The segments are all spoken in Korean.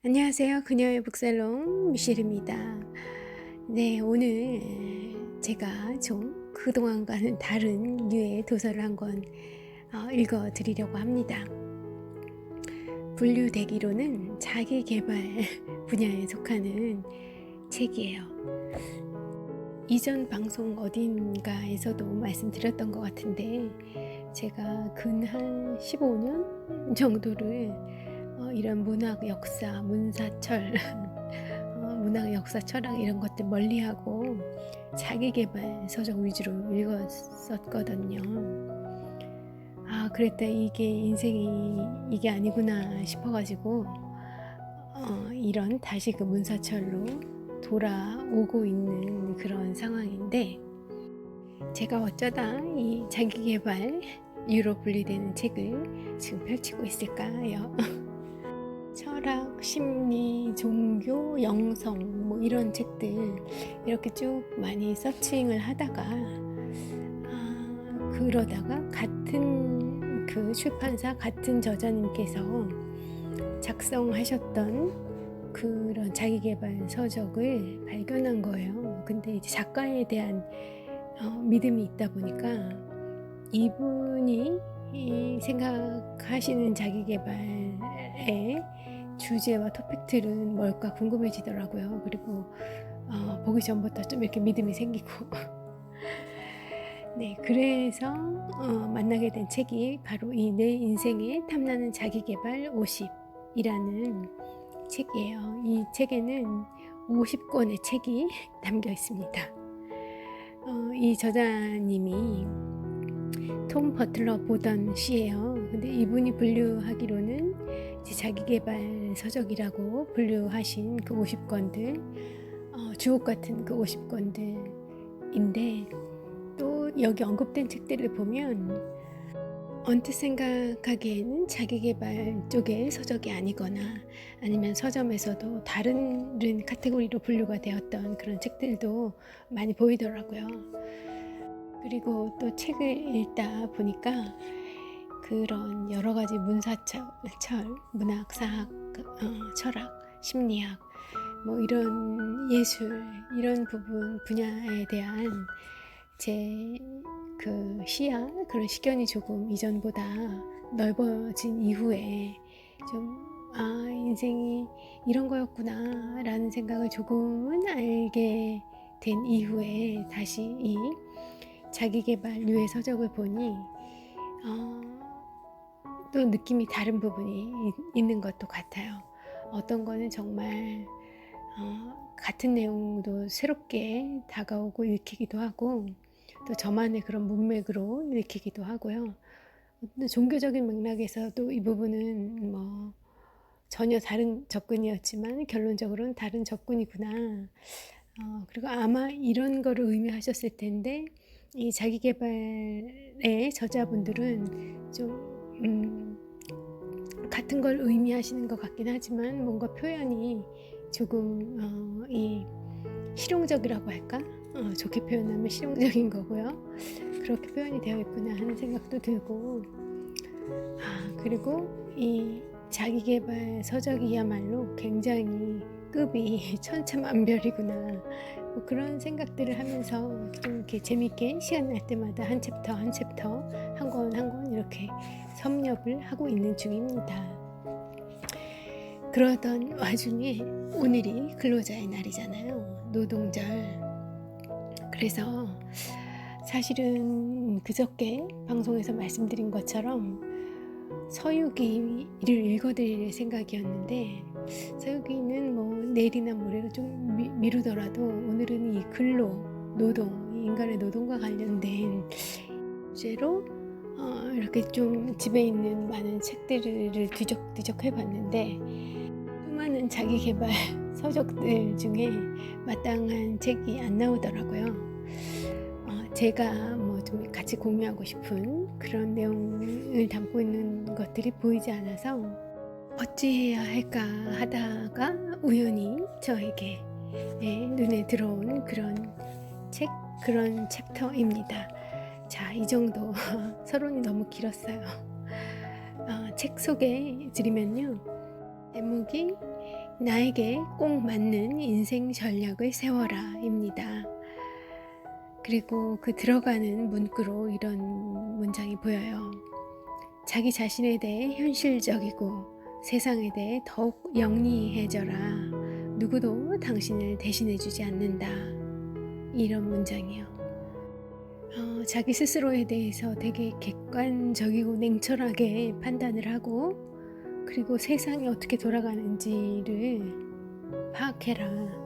안녕하세요. 그녀의 북살롱 미셸입니다. 네, 오늘 제가 좀 그동안과는 다른 류의 도서를 한 권 읽어 드리려고 합니다. 분류되기로는 자기계발 분야에 속하는 책이에요. 이전 방송 어딘가에서도 말씀드렸던 것 같은데 제가 근 한 15년 정도를 이런 문학, 역사, 문사철, 문학, 역사, 철학 이런 것들 멀리하고 자기계발 서적 위주로 읽었었거든요. 그랬다 이게 인생이 이게 아니구나 싶어가지고 이런 다시 그 문사철로 돌아오고 있는 그런 상황인데, 제가 어쩌다 이 자기계발류로 분리되는 책을 지금 펼치고 있을까요? 철학, 심리, 종교, 영성 뭐 이런 책들 이렇게 쭉 많이 서칭을 하다가 그러다가 같은 그 출판사 같은 저자님께서 작성하셨던 그런 자기계발 서적을 발견한 거예요. 근데 이제 작가에 대한 믿음이 있다 보니까 이분이 생각하시는 자기계발의 주제와 토픽들은 뭘까 궁금해지더라고요. 그리고 보기 전부터 좀 이렇게 믿음이 생기고 네, 그래서 만나게 된 책이 바로 이 내 인생에 탐나는 자기계발 50이라는 책이에요. 이 책에는 50권의 책이 담겨 있습니다. 이 저자님이 톰 버틀러 보던 씨예요. 근데 이분이 분류하기로는 이제 자기계발 서적이라고 분류하신 그 50권들, 주옥 같은 그 50권들인데, 또 여기 언급된 책들을 보면 언뜻 생각하기에는 자기계발 쪽의 서적이 아니거나 아니면 서점에서도 다른 카테고리로 분류가 되었던 그런 책들도 많이 보이더라고요. 그리고 또 책을 읽다 보니까 그런 여러 가지 문사철, 문학, 사학, 철학, 심리학, 뭐 이런 예술, 이런 분야에 대한 제 그 시야, 그런 시견이 조금 이전보다 넓어진 이후에 좀 인생이 이런 거였구나 라는 생각을 조금은 알게 된 이후에 다시 이 자기계발류의 서적을 보니 또 느낌이 다른 부분이 있는 것도 같아요. 어떤 거는 정말 같은 내용도 새롭게 다가오고 읽히기도 하고, 또 저만의 그런 문맥으로 읽히기도 하고요. 종교적인 맥락에서도 이 부분은 뭐 전혀 다른 접근이었지만 결론적으로는 다른 접근이구나. 그리고 아마 이런 거를 의미하셨을 텐데, 이 자기계발의 저자분들은 좀 같은 걸 의미하시는 것 같긴 하지만 뭔가 표현이 조금 이 실용적이라고 할까? 좋게 표현하면 실용적인 거고요. 그렇게 표현이 되어 있구나 하는 생각도 들고, 그리고 이 자기계발 서적이야말로 굉장히 급이 천차만별이구나, 뭐 그런 생각들을 하면서 좀 이렇게 재밌게 시간 날 때마다 한 챕터 한 챕터, 한 권 한 권 이렇게 섭렵을 하고 있는 중입니다. 그러던 와중에 오늘이 근로자의 날이잖아요. 노동절. 그래서 사실은 그저께 방송에서 말씀드린 것처럼 서유기를 읽어드릴 생각이었는데, 서유기는 뭐 내일이나 모레로 좀 미루더라도 오늘은 이 근로, 노동, 인간의 노동과 관련된 주제로 이렇게 좀 집에 있는 많은 책들을 뒤적뒤적 해봤는데, 수많은 자기계발 서적들 중에 마땅한 책이 안 나오더라고요. 제가 뭐 좀 같이 공유하고 싶은 그런 내용을 담고 있는 것들이 보이지 않아서 어찌해야 할까 하다가 우연히 저에게 눈에 들어온 그런 책, 그런 챕터입니다. 자, 이 정도 서론이 너무 길었어요. 책 소개 드리면요, 제목이 나에게 꼭 맞는 인생 전략을 세워라 입니다. 그리고 그 들어가는 문구로 이런 문장이 보여요. 자기 자신에 대해 현실적이고 세상에 대해 더욱 영리해져라. 누구도 당신을 대신해주지 않는다. 이런 문장이요. 자기 스스로에 대해서 되게 객관적이고 냉철하게 판단을 하고, 그리고 세상이 어떻게 돌아가는지를 파악해라.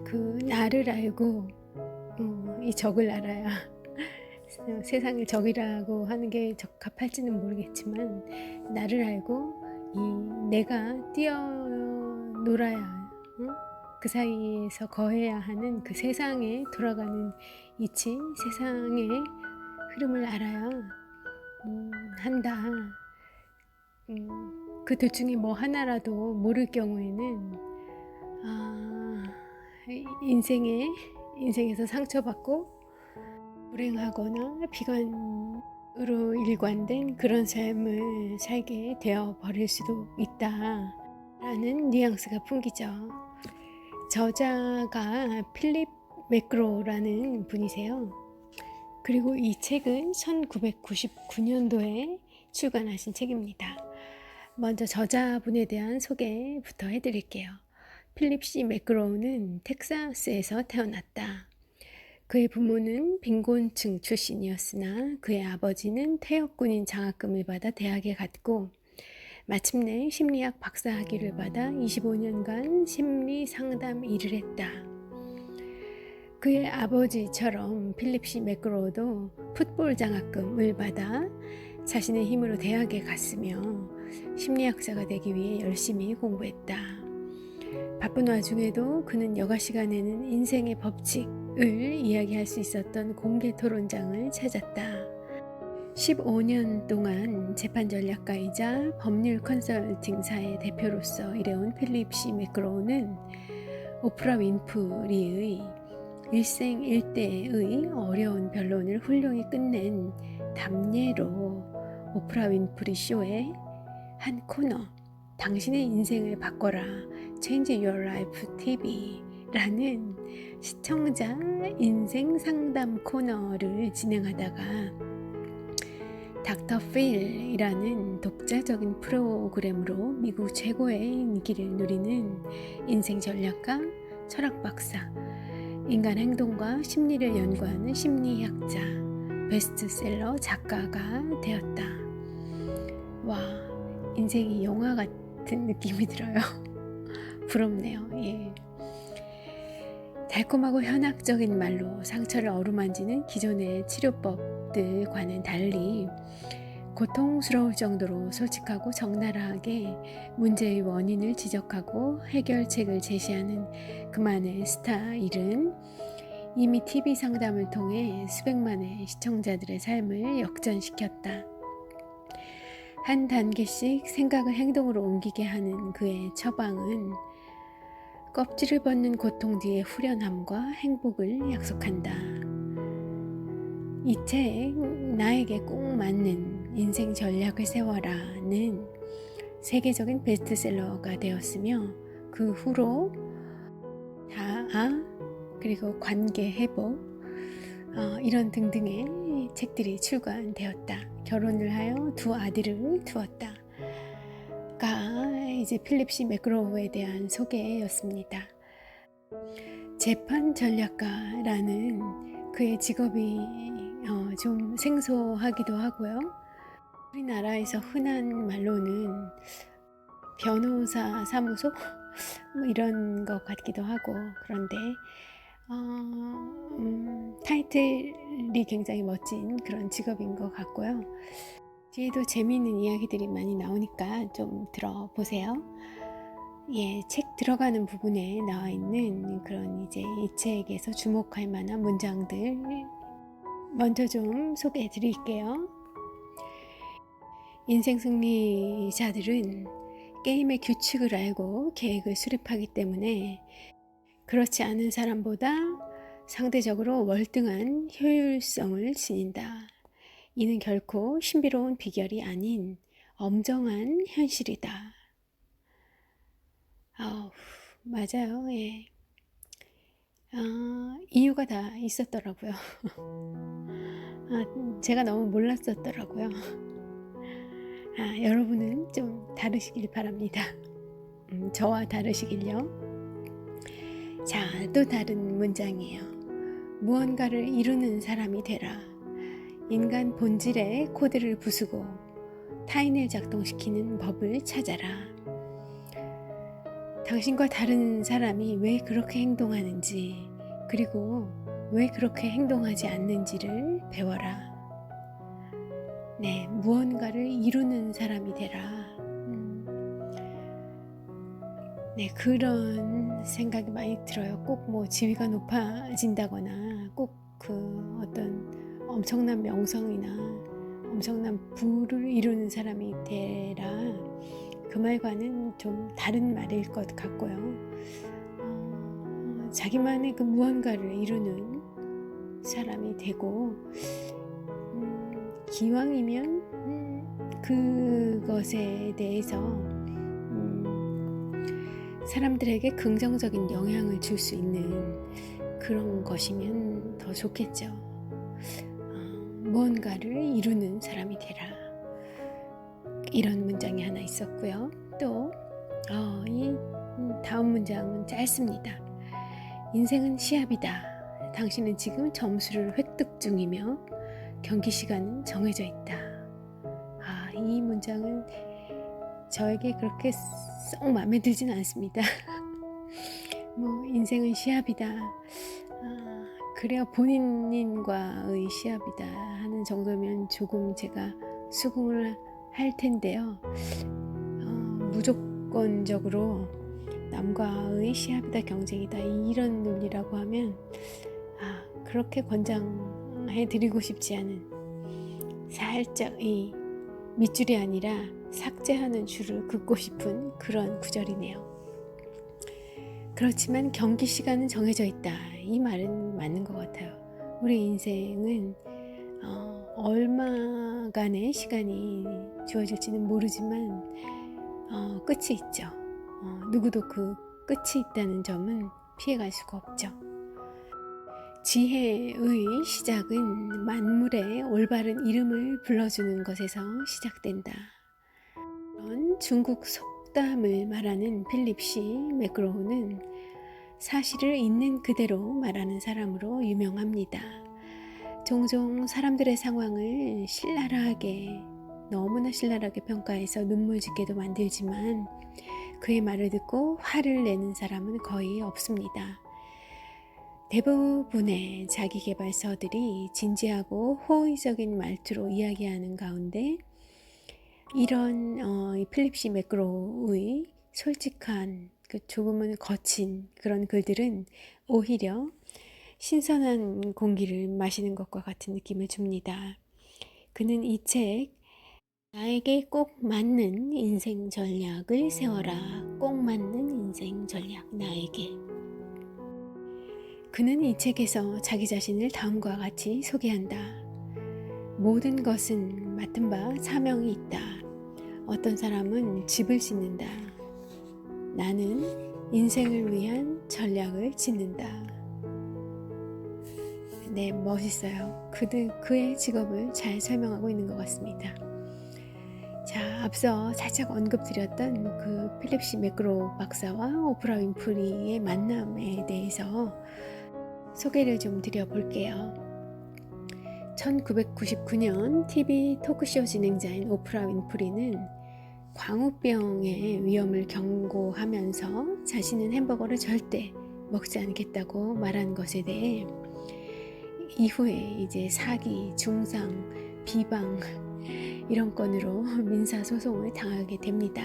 그 나를 알고 이 적을 알아야 세상을 적이라고 하는 게 적합할지는 모르겠지만, 나를 알고 이 내가 뛰어놀아야 그 사이에서 거해야 하는 그 세상에 돌아가는 이치, 세상의 흐름을 알아야 한다. 그 둘 중에 뭐 하나라도 모를 경우에는 인생에서 상처받고 불행하거나 비관으로 일관된 그런 삶을 살게 되어 버릴 수도 있다라는 뉘앙스가 풍기죠. 저자가 필립 매크로라는 분이세요. 그리고 이 책은 1999년도에 출간하신 책입니다. 먼저 저자분에 대한 소개부터 해드릴게요. 필립 C. 매크로우는 텍사스에서 태어났다. 그의 부모는 빈곤층 출신이었으나 그의 아버지는 퇴역군인 장학금을 받아 대학에 갔고, 마침내 심리학 박사학위를 받아 25년간 심리 상담 일을 했다. 그의 아버지처럼 필립 C. 매크로우도 풋볼 장학금을 받아 자신의 힘으로 대학에 갔으며 심리학자가 되기 위해 열심히 공부했다. 바쁜 와중에도 그는 여가 시간에는 인생의 법칙을 이야기할 수 있었던 공개 토론장을 찾았다. 15년 동안 재판 전략가이자 법률 컨설팅사의 대표로서 일해온 필립 C. 매크로우는 오프라 윈프리의 일생일대의 어려운 변론을 훌륭히 끝낸 담례로 오프라 윈프리 쇼의 한 코너, 당신의 인생을 바꿔라, Change Your Life TV라는 시청자 인생 상담 코너를 진행하다가 닥터 필이라는 독자적인 프로그램으로 미국 최고의 인기를 누리는 인생 전략가, 철학 박사, 인간 행동과 심리를 연구하는 심리학자, 베스트셀러 작가가 되었다. 와, 인생이 영화 같은 느낌이 들어요. 부럽네요. 예. 달콤하고 현학적인 말로 상처를 어루만지는 기존의 치료법들과는 달리 고통스러울 정도로 솔직하고 적나라하게 문제의 원인을 지적하고 해결책을 제시하는 그만의 스타일은 이미 TV 상담을 통해 수백만의 시청자들의 삶을 역전시켰다. 한 단계씩 생각을 행동으로 옮기게 하는 그의 처방은 껍질을 벗는 고통 뒤의 후련함과 행복을 약속한다. 이 책 나에게 꼭 맞는 인생 전략을 세워라는 세계적인 베스트셀러가 되었으며, 그 후로 자아 그리고 관계 회복 이런 등등의 책들이 출간되었다. 결혼을 하여 두 아들을 두었다. 이제 필립 C. 매크로우에 대한 소개였습니다. 재판 전략가라는 그의 직업이 좀 생소하기도 하고요. 우리나라에서 흔한 말로는 변호사 사무소 뭐 이런 것 같기도 하고, 그런데 타이틀이 굉장히 멋진 그런 직업인 것 같고요. 뒤에도 재미있는 이야기들이 많이 나오니까 좀 들어보세요. 예, 책 들어가는 부분에 나와 있는 그런 이제 이 책에서 주목할 만한 문장들 먼저 좀 소개해 드릴게요. 인생 승리자들은 게임의 규칙을 알고 계획을 수립하기 때문에 그렇지 않은 사람보다 상대적으로 월등한 효율성을 지닌다. 이는 결코 신비로운 비결이 아닌 엄정한 현실이다. 아우, 맞아요. 예. 이유가 다 있었더라고요. 제가 너무 몰랐었더라고요. 여러분은 좀 다르시길 바랍니다. 저와 다르시길요. 자, 또 다른 문장이에요. 무언가를 이루는 사람이 되라. 인간 본질의 코드를 부수고 타인을 작동시키는 법을 찾아라. 당신과 다른 사람이 왜 그렇게 행동하는지, 그리고 왜 그렇게 행동하지 않는지를 배워라. 네, 무언가를 이루는 사람이 되라. 네, 그런 생각이 많이 들어요. 꼭 뭐 지위가 높아진다거나 꼭 그 어떤 엄청난 명성이나 엄청난 부를 이루는 사람이 되라. 그 말과는 좀 다른 말일 것 같고요. 자기만의 그 무언가를 이루는 사람이 되고, 기왕이면 그것에 대해서 사람들에게 긍정적인 영향을 줄 수 있는 그런 것이면 더 좋겠죠. 무언가를 이루는 사람이 되라. 이런 문장이 하나 있었고요. 또 이 다음 문장은 짧습니다. 인생은 시합이다. 당신은 지금 점수를 획득 중이며 경기 시간은 정해져 있다. 이 문장은 저에게 그렇게 썩 마음에 들진 않습니다. 뭐 인생은 시합이다. 그래야 본인과의 시합이다 하는 정도면 조금 제가 수긍을 할 텐데요. 무조건적으로 남과의 시합이다, 경쟁이다 이런 논리라고 하면 그렇게 권장해 드리고 싶지 않은, 살짝 이 밑줄이 아니라 삭제하는 줄을 긋고 싶은 그런 구절이네요. 그렇지만 경기 시간은 정해져 있다. 이 말은 맞는 것 같아요. 우리 인생은 얼마간의 시간이 주어질지는 모르지만 끝이 있죠. 누구도 그 끝이 있다는 점은 피해갈 수가 없죠. 지혜의 시작은 만물의 올바른 이름을 불러주는 것에서 시작된다. 이런 중국 속담을 말하는 필립 C. 맥그로우는 사실을 있는 그대로 말하는 사람으로 유명합니다. 종종 사람들의 상황을 너무나 신랄하게 평가해서 눈물 짓게도 만들지만 그의 말을 듣고 화를 내는 사람은 거의 없습니다. 대부분의 자기계발서들이 진지하고 호의적인 말투로 이야기하는 가운데 이런 필립 C. 맥그로우의 솔직한, 조금은 거친 그런 글들은 오히려 신선한 공기를 마시는 것과 같은 느낌을 줍니다. 그는 이 책 나에게 꼭 맞는 인생 전략을 세워라. 꼭 맞는 인생 전략 나에게. 그는 이 책에서 자기 자신을 다음과 같이 소개한다. 모든 것은 맡은 바 사명이 있다. 어떤 사람은 집을 짓는다. 나는 인생을 위한 전략을 짓는다. 네, 멋있어요. 그의 직업을 잘 설명하고 있는 것 같습니다. 자, 앞서 살짝 언급드렸던 그 필립 C. 맥그로우 박사와 오프라 윈프리의 만남에 대해서 소개를 좀 드려볼게요. 1999년 TV 토크쇼 진행자인 오프라 윈프리는 광우병의 위험을 경고하면서 자신은 햄버거를 절대 먹지 않겠다고 말한 것에 대해 이후에 이제 사기, 중상, 비방 이런 건으로 민사소송을 당하게 됩니다.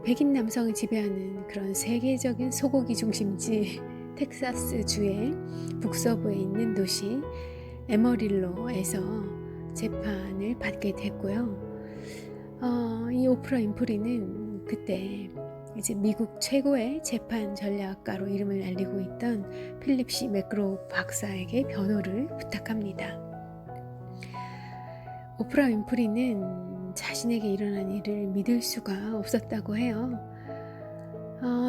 백인 남성을 지배하는 그런 세계적인 소고기 중심지 텍사스주의 북서부에 있는 도시 에머릴로에서 재판을 받게 됐고요. 이 오프라 윈프리는 그때 이제 미국 최고의 재판 전략가로 이름을 알리고 있던 필립 C. 맥그로우 박사에게 변호를 부탁합니다. 오프라 윈프리는 자신에게 일어난 일을 믿을 수가 없었다고 해요.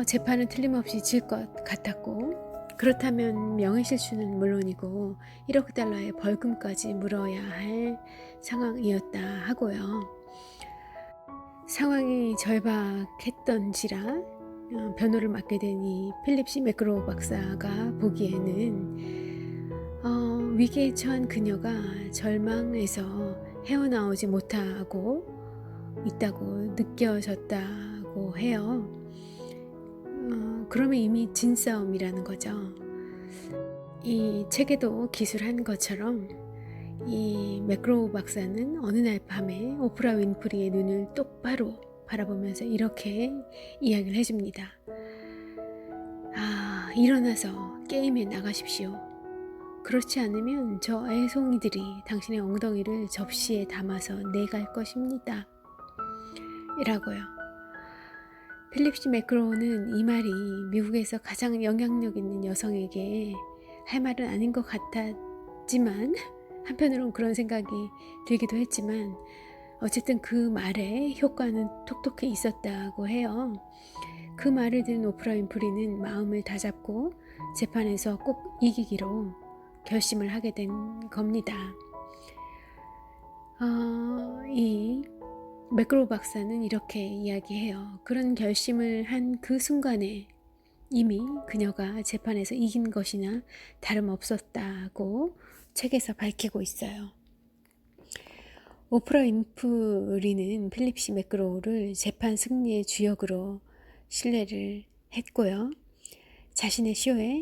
재판은 틀림없이 질 것 같았고, 그렇다면 명예실추는 물론이고 1억 달러의 벌금까지 물어야 할 상황이었다 하고요. 상황이 절박했던지라 변호를 맡게 된 이 필립 C. 맥그로우 박사가 보기에는 위기에 처한 그녀가 절망에서 헤어나오지 못하고 있다고 느껴졌다고 해요. 그러면 이미 진 싸움이라는 거죠. 이 책에도 기술한 것처럼 이 맥그로우 박사는 어느 날 밤에 오프라 윈프리의 눈을 똑바로 바라보면서 이렇게 이야기를 해줍니다. 일어나서 게임에 나가십시오. 그렇지 않으면 저 애송이들이 당신의 엉덩이를 접시에 담아서 내갈 것입니다. 이라고요. 필립 C. 맥그로우는 이 말이 미국에서 가장 영향력 있는 여성에게 할 말은 아닌 것 같았지만, 한편으론 그런 생각이 들기도 했지만, 어쨌든 그 말에 효과는 톡톡히 있었다고 해요. 그 말을 들은 오프라 윈프리는 마음을 다잡고 재판에서 꼭 이기기로 결심을 하게 된 겁니다. 이 맥그로우 박사는 이렇게 이야기해요. 그런 결심을 한 그 순간에 이미 그녀가 재판에서 이긴 것이나 다름없었다고 책에서 밝히고 있어요. 오프라 윈프리는 필립 C. 맥그로우를 재판 승리의 주역으로 신뢰를 했고요. 자신의 쇼에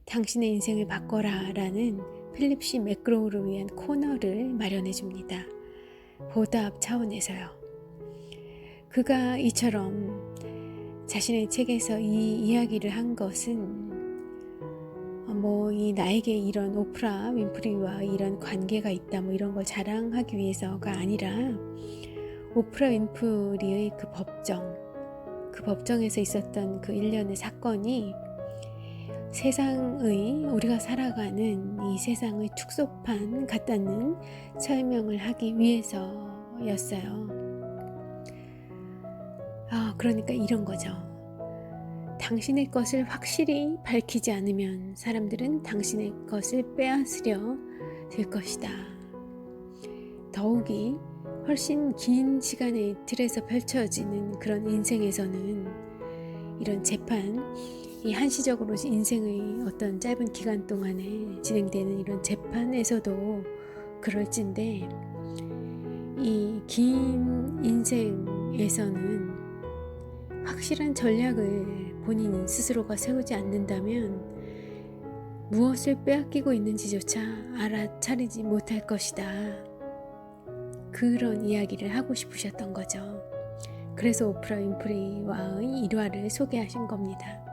당신의 인생을 바꿔라 라는 필립 C. 맥그로우를 위한 코너를 마련해 줍니다. 보답 차원에서요. 그가 이처럼 자신의 책에서 이 이야기를 한 것은 이 나에게 이런 오프라 윈프리와 이런 관계가 있다 이런 걸 자랑하기 위해서가 아니라, 오프라 윈프리의 그 법정에서 있었던 그 일련의 사건이 세상의, 우리가 살아가는 이 세상의 축소판 같다는 설명을 하기 위해서였어요. 그러니까 이런 거죠. 당신의 것을 확실히 밝히지 않으면 사람들은 당신의 것을 빼앗으려 들 것이다. 더욱이 훨씬 긴 시간의 틀에서 펼쳐지는 그런 인생에서는 이런 재판이 한시적으로 인생의 어떤 짧은 기간 동안에 진행되는 이런 재판에서도 그럴진데, 이 긴 인생에서는 확실한 전략을 본인 스스로가 세우지 않는다면 무엇을 빼앗기고 있는지조차 알아차리지 못할 것이다. 그런 이야기를 하고 싶으셨던 거죠. 그래서 오프라 윈프리와의 일화를 소개하신 겁니다.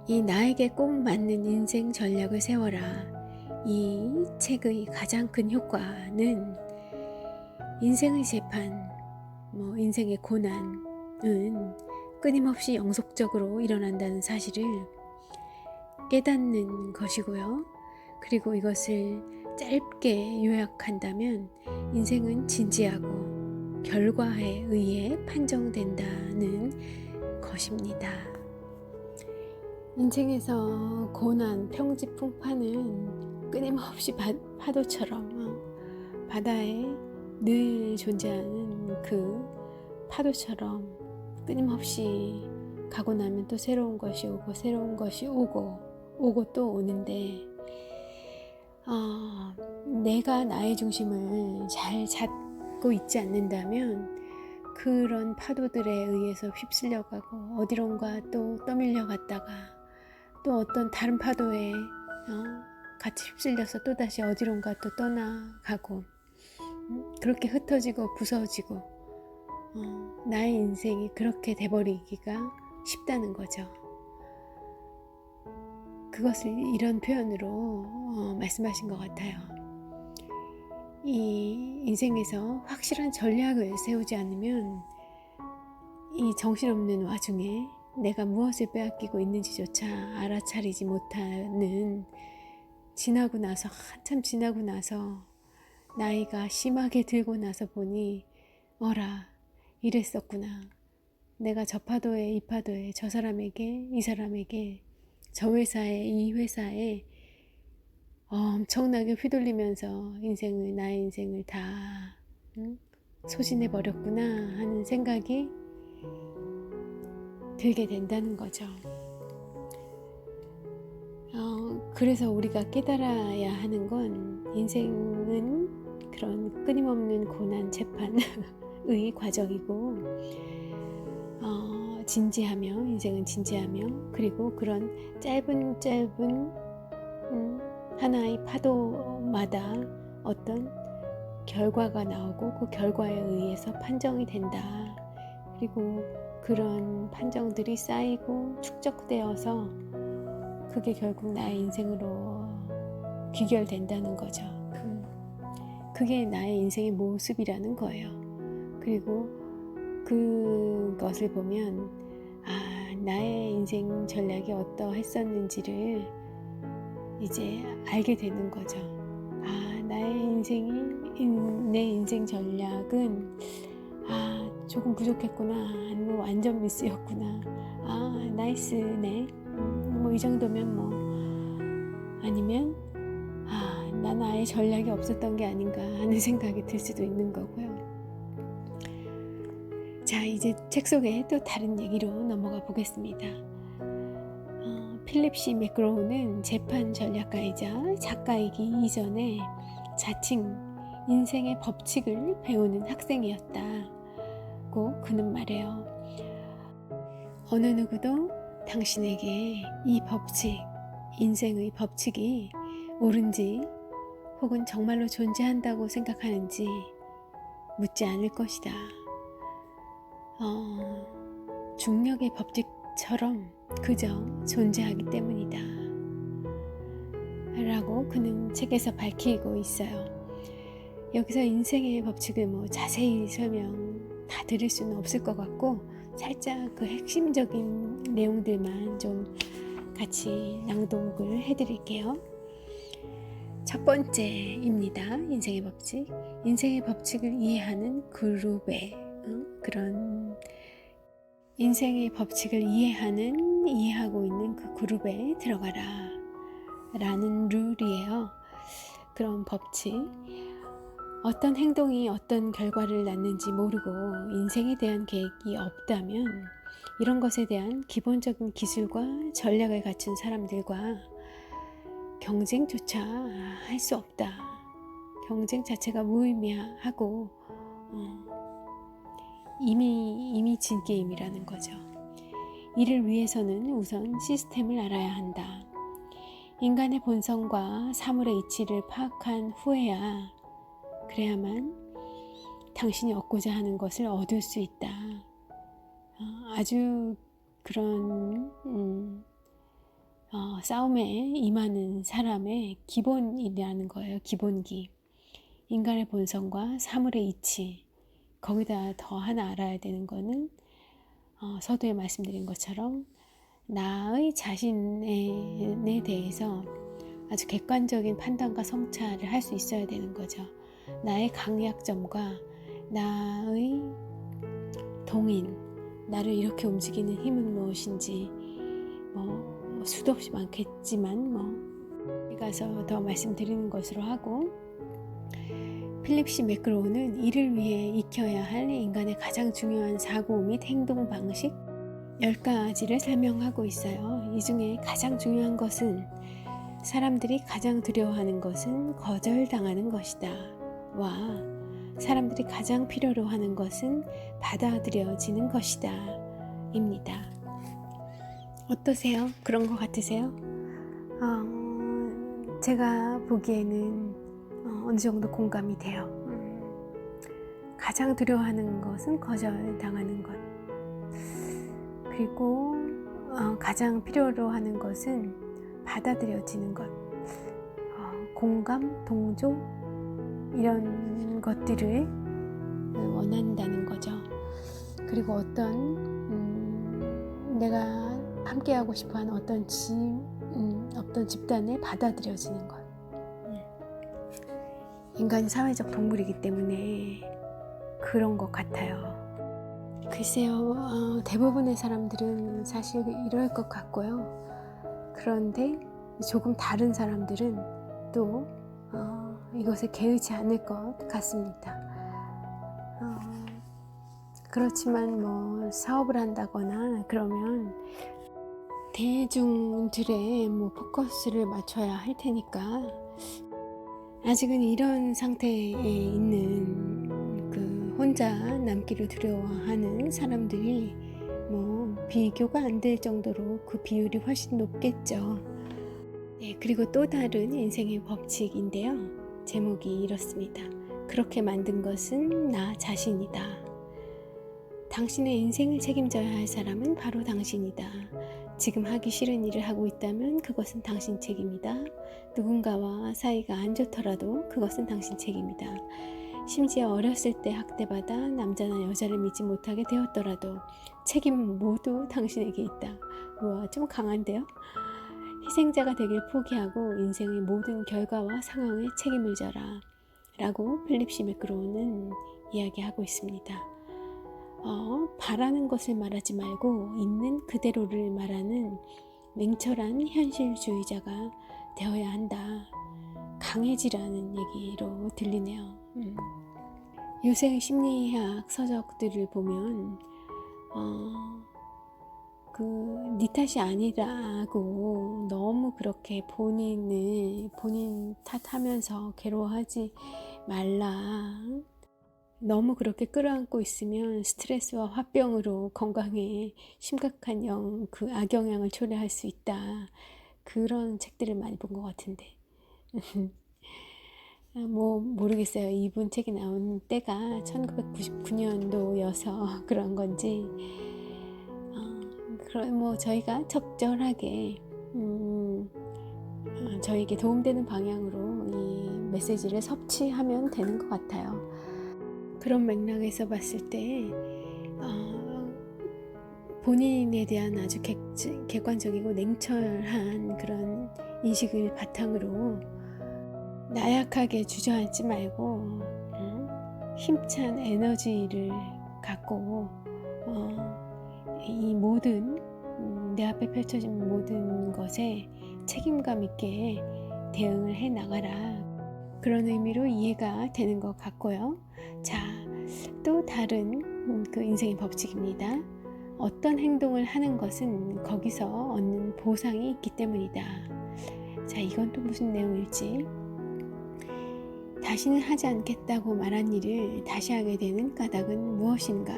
이 나에게 꼭 맞는 인생 전략을 세워라. 이 책의 가장 큰 효과는 인생의 재판, 인생의 고난은 끊임없이 영속적으로 일어난다는 사실을 깨닫는 것이고요. 그리고 이것을 짧게 요약한다면 인생은 진지하고 결과에 의해 판정된다는 것입니다. 인생에서 고난, 평지풍파는 끊임없이 파도처럼 바다에 늘 존재하는 그 파도처럼 끊임없이 가고 나면 또 새로운 것이 오고 새로운 것이 오고 또 오는데, 내가 나의 중심을 잘 잡고 있지 않는다면 그런 파도들에 의해서 휩쓸려가고 어디론가 또 떠밀려 갔다가 또 어떤 다른 파도에 같이 휩쓸려서 또다시 어디론가 또 떠나가고, 그렇게 흩어지고 부서지고 나의 인생이 그렇게 돼버리기가 쉽다는 거죠. 그것을 이런 표현으로 말씀하신 것 같아요. 이 인생에서 확실한 전략을 세우지 않으면 이 정신없는 와중에 내가 무엇을 빼앗기고 있는지조차 알아차리지 못하는, 한참 지나고 나서 나이가 심하게 들고 나서 보니 어라, 이랬었구나. 내가 저 파도에 이 파도에 저 사람에게 이 사람에게 저 회사에 이 회사에 엄청나게 휘둘리면서 나의 인생을 다 소진해 버렸구나 하는 생각이 들게 된다는 거죠. 그래서 우리가 깨달아야 하는 건 인생은 그런 끊임없는 고난 재판의 과정이고, 진지하며, 인생은 진지하며, 그리고 그런 짧은 하나의 파도마다 어떤 결과가 나오고 그 결과에 의해서 판정이 된다. 그리고 그런 판정들이 쌓이고 축적되어서 그게 결국 나의 인생으로 귀결된다는 거죠. 그게 나의 인생의 모습이라는 거예요. 그리고 그것을 보면 나의 인생 전략이 어떠했었는지를 이제 알게 되는 거죠. 내 인생 전략은 조금 부족했구나, 아니면 완전 미스였구나, 나이스네, 뭐 이 정도면 뭐, 아니면 난 아예 전략이 없었던 게 아닌가 하는 생각이 들 수도 있는 거고요. 자, 이제 책 속에 또 다른 얘기로 넘어가 보겠습니다. 필립 C. 맥그로우는 재판 전략가이자 작가이기 이전에 자칭 인생의 법칙을 배우는 학생이었다고 그는 말해요. 어느 누구도 당신에게 이 법칙, 인생의 법칙이 옳은지 혹은 정말로 존재한다고 생각하는지 묻지 않을 것이다. 중력의 법칙처럼 그저 존재하기 때문이다 라고 그는 책에서 밝히고 있어요. 여기서 인생의 법칙을 뭐 자세히 설명 다 드릴 수는 없을 것 같고, 살짝 그 핵심적인 내용들만 좀 같이 낭독을 해드릴게요. 첫 번째입니다. 인생의 법칙. 인생의 법칙을 이해하는 그룹에 그런 인생의 법칙을 이해하고 있는 그 그룹에 들어가라 라는 룰이에요. 그런 법칙, 어떤 행동이 어떤 결과를 낳는지 모르고 인생에 대한 계획이 없다면 이런 것에 대한 기본적인 기술과 전략을 갖춘 사람들과 경쟁조차 할 수 없다. 경쟁 자체가 무의미하고 이미 진 게임이라는 거죠. 이를 위해서는 우선 시스템을 알아야 한다. 인간의 본성과 사물의 이치를 파악한 후에야 그래야만 당신이 얻고자 하는 것을 얻을 수 있다. 아주 그런 싸움에 임하는 사람의 기본이라는 거예요. 기본기. 인간의 본성과 사물의 이치, 거기다 더 하나 알아야 되는 거는 서두에 말씀드린 것처럼 나의 자신에 대해서 아주 객관적인 판단과 성찰을 할 수 있어야 되는 거죠. 나의 강약점과 나의 동인, 나를 이렇게 움직이는 힘은 무엇인지 수도 없이 많겠지만 여기 가서 더 말씀드리는 것으로 하고, 필립 C. 맥그로우는 이를 위해 익혀야 할 인간의 가장 중요한 사고 및 행동 방식 10가지를 설명하고 있어요. 이 중에 가장 중요한 것은 사람들이 가장 두려워하는 것은 거절당하는 것이다 와 사람들이 가장 필요로 하는 것은 받아들여지는 것이다 입니다. 어떠세요? 그런 것 같으세요? 제가 보기에는 어느 정도 공감이 돼요. 가장 두려워하는 것은 거절당하는 것, 그리고 가장 필요로 하는 것은 받아들여지는 것, 공감, 동조 이런 것들을 원한다는 거죠. 그리고 어떤 내가 함께하고 싶어하는 어떤 집단에 받아들여지는 것, 인간이 사회적 동물이기 때문에 그런 것 같아요. 글쎄요, 대부분의 사람들은 사실 이럴 것 같고요. 그런데 조금 다른 사람들은 또 이것에 개의치 않을 것 같습니다. 그렇지만 뭐 사업을 한다거나 그러면 대중들의 뭐 포커스를 맞춰야 할 테니까 아직은 이런 상태에 있는 그 혼자 남기를 두려워하는 사람들이 뭐 비교가 안 될 정도로 그 비율이 훨씬 높겠죠. 네, 그리고 또 다른 인생의 법칙인데요. 제목이 이렇습니다. 그렇게 만든 것은 나 자신이다. 당신의 인생을 책임져야 할 사람은 바로 당신이다. 지금 하기 싫은 일을 하고 있다면 그것은 당신 책임이다. 누군가와 사이가 안 좋더라도 그것은 당신 책임이다. 심지어 어렸을 때 학대받아 남자나 여자를 믿지 못하게 되었더라도 책임은 모두 당신에게 있다. 우와, 좀 강한데요? 희생자가 되길 포기하고 인생의 모든 결과와 상황에 책임을 져라 라고 필립 C 매크로우는 이야기하고 있습니다. 바라는 것을 말하지 말고 있는 그대로를 말하는 냉철한 현실주의자가 되어야 한다. 강해지라는 얘기로 들리네요. 요새 심리학 서적들을 보면 네 탓이 아니라고 너무 그렇게 본인 탓하면서 괴로워하지 말라. 너무 그렇게 끌어안고 있으면 스트레스와 화병으로 건강에 심각한 그 악영향을 초래할 수 있다. 그런 책들을 많이 본 것 같은데 뭐 모르겠어요. 이분 책이 나온 때가 1999년도여서 그런 건지 뭐 저희가 적절하게 저에게 도움되는 방향으로 이 메시지를 섭취하면 되는 것 같아요. 그런 맥락에서 봤을 때 본인에 대한 아주 객관적이고 냉철한 그런 인식을 바탕으로 나약하게 주저앉지 말고 힘찬 에너지를 갖고 이 모든 내 앞에 펼쳐진 모든 것에 책임감 있게 대응을 해 나가라. 그런 의미로 이해가 되는 것 같고요. 자, 또 다른 그 인생의 법칙입니다. 어떤 행동을 하는 것은 거기서 얻는 보상이 있기 때문이다. 자, 이건 또 무슨 내용일지. 다시는 하지 않겠다고 말한 일을 다시 하게 되는 까닭은 무엇인가?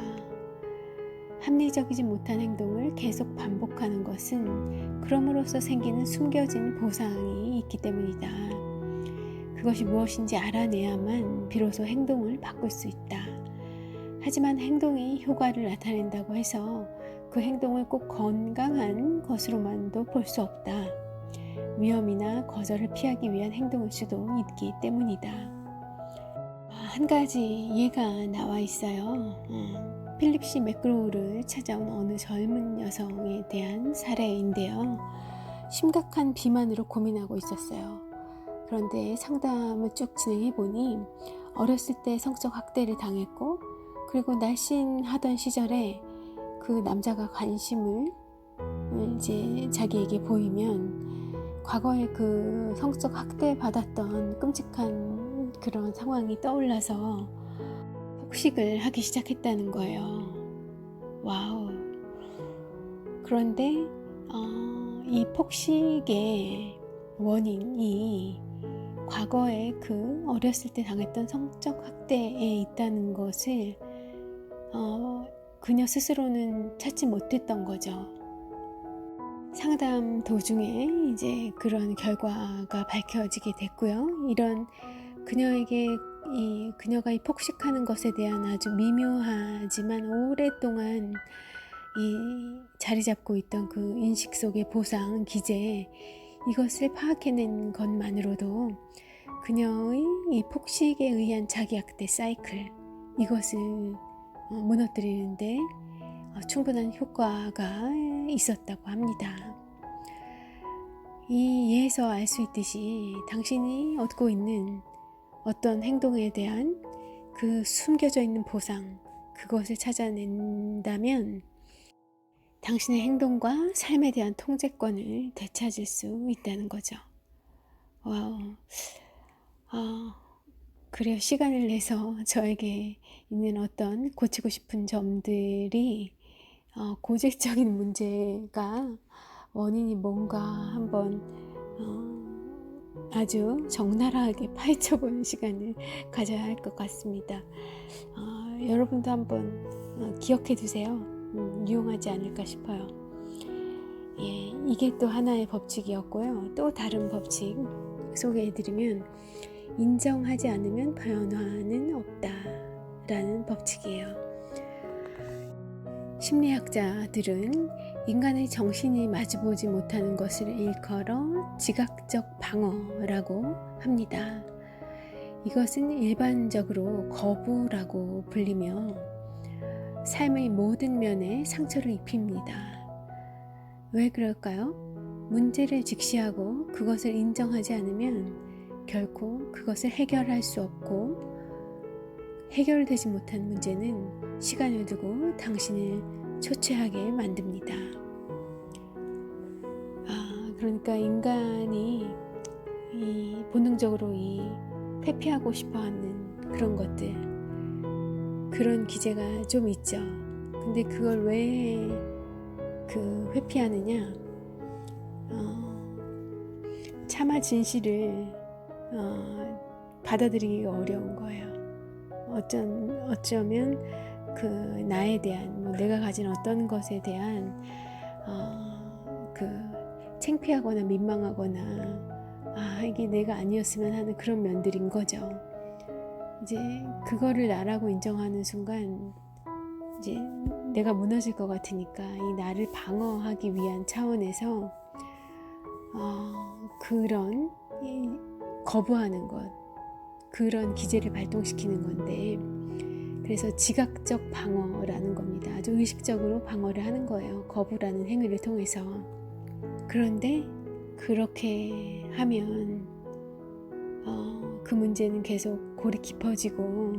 합리적이지 못한 행동을 계속 반복하는 것은 그럼으로써 생기는 숨겨진 보상이 있기 때문이다. 그것이 무엇인지 알아내야만 비로소 행동을 바꿀 수 있다. 하지만 행동이 효과를 나타낸다고 해서 그 행동을 꼭 건강한 것으로만도 볼 수 없다. 위험이나 거절을 피하기 위한 행동일 수도 있기 때문이다. 한 가지 예가 나와 있어요. 필립 C 매크로우를 찾아온 어느 젊은 여성에 대한 사례인데요. 심각한 비만으로 고민하고 있었어요. 그런데 상담을 쭉 진행해 보니 어렸을 때 성적 학대를 당했고 그리고 날씬하던 시절에 그 남자가 관심을 이제 자기에게 보이면 과거에 그 성적 학대 받았던 끔찍한 그런 상황이 떠올라서 폭식을 하기 시작했다는 거예요. 와우. 그런데 이 폭식의 원인이 과거에 그 어렸을 때 당했던 성적 학대에 있다는 것을 그녀 스스로는 찾지 못했던 거죠. 상담 도중에 이제 그런 결과가 밝혀지게 됐고요. 이런 그녀가 이 폭식하는 것에 대한 아주 미묘하지만 오랫동안 이 자리 잡고 있던 그 인식 속의 보상, 기제, 이것을 파악해낸 것만으로도 그녀의 이 폭식에 의한 자기학대 사이클, 이것을 무너뜨리는데 충분한 효과가 있었다고 합니다. 이 예에서 알 수 있듯이 당신이 얻고 있는 어떤 행동에 대한 그 숨겨져 있는 보상, 그것을 찾아낸다면 당신의 행동과 삶에 대한 통제권을 되찾을 수 있다는 거죠. 와우. 그래요. 시간을 내서 저에게 있는 어떤 고치고 싶은 점들이 고질적인 문제가 원인이 뭔가 한번 아주 적나라하게 파헤쳐보는 시간을 가져야 할 것 같습니다. 여러분도 한번 기억해 두세요. 유용하지 않을까 싶어요. 예, 이게 또 하나의 법칙이었고요. 또 다른 법칙 소개해드리면 인정하지 않으면 변화는 없다 라는 법칙이에요. 심리학자들은 인간의 정신이 마주보지 못하는 것을 일컬어 지각적 방어라고 합니다. 이것은 일반적으로 거부라고 불리며 삶의 모든 면에 상처를 입힙니다. 왜 그럴까요? 문제를 직시하고 그것을 인정하지 않으면 결코 그것을 해결할 수 없고, 해결되지 못한 문제는 시간을 두고 당신을 초췌하게 만듭니다. 그러니까 인간이 본능적으로 회피하고 싶어하는 그런 것들, 그런 기제가 좀 있죠. 근데 그걸 왜 회피하느냐? 차마 진실을 받아들이기가 어려운 거예요. 어쩌면 그 나에 대한 내가 가진 어떤 것에 대한 창피하거나 민망하거나 이게 내가 아니었으면 하는 그런 면들인 거죠. 이제 그거를 나라고 인정하는 순간 이제 내가 무너질 것 같으니까 이 나를 방어하기 위한 차원에서 그런 거부하는 것, 그런 기제를 발동시키는 건데, 그래서 지각적 방어라는 겁니다. 아주 의식적으로 방어를 하는 거예요. 거부라는 행위를 통해서. 그런데 그렇게 하면 그 문제는 계속 골이 깊어지고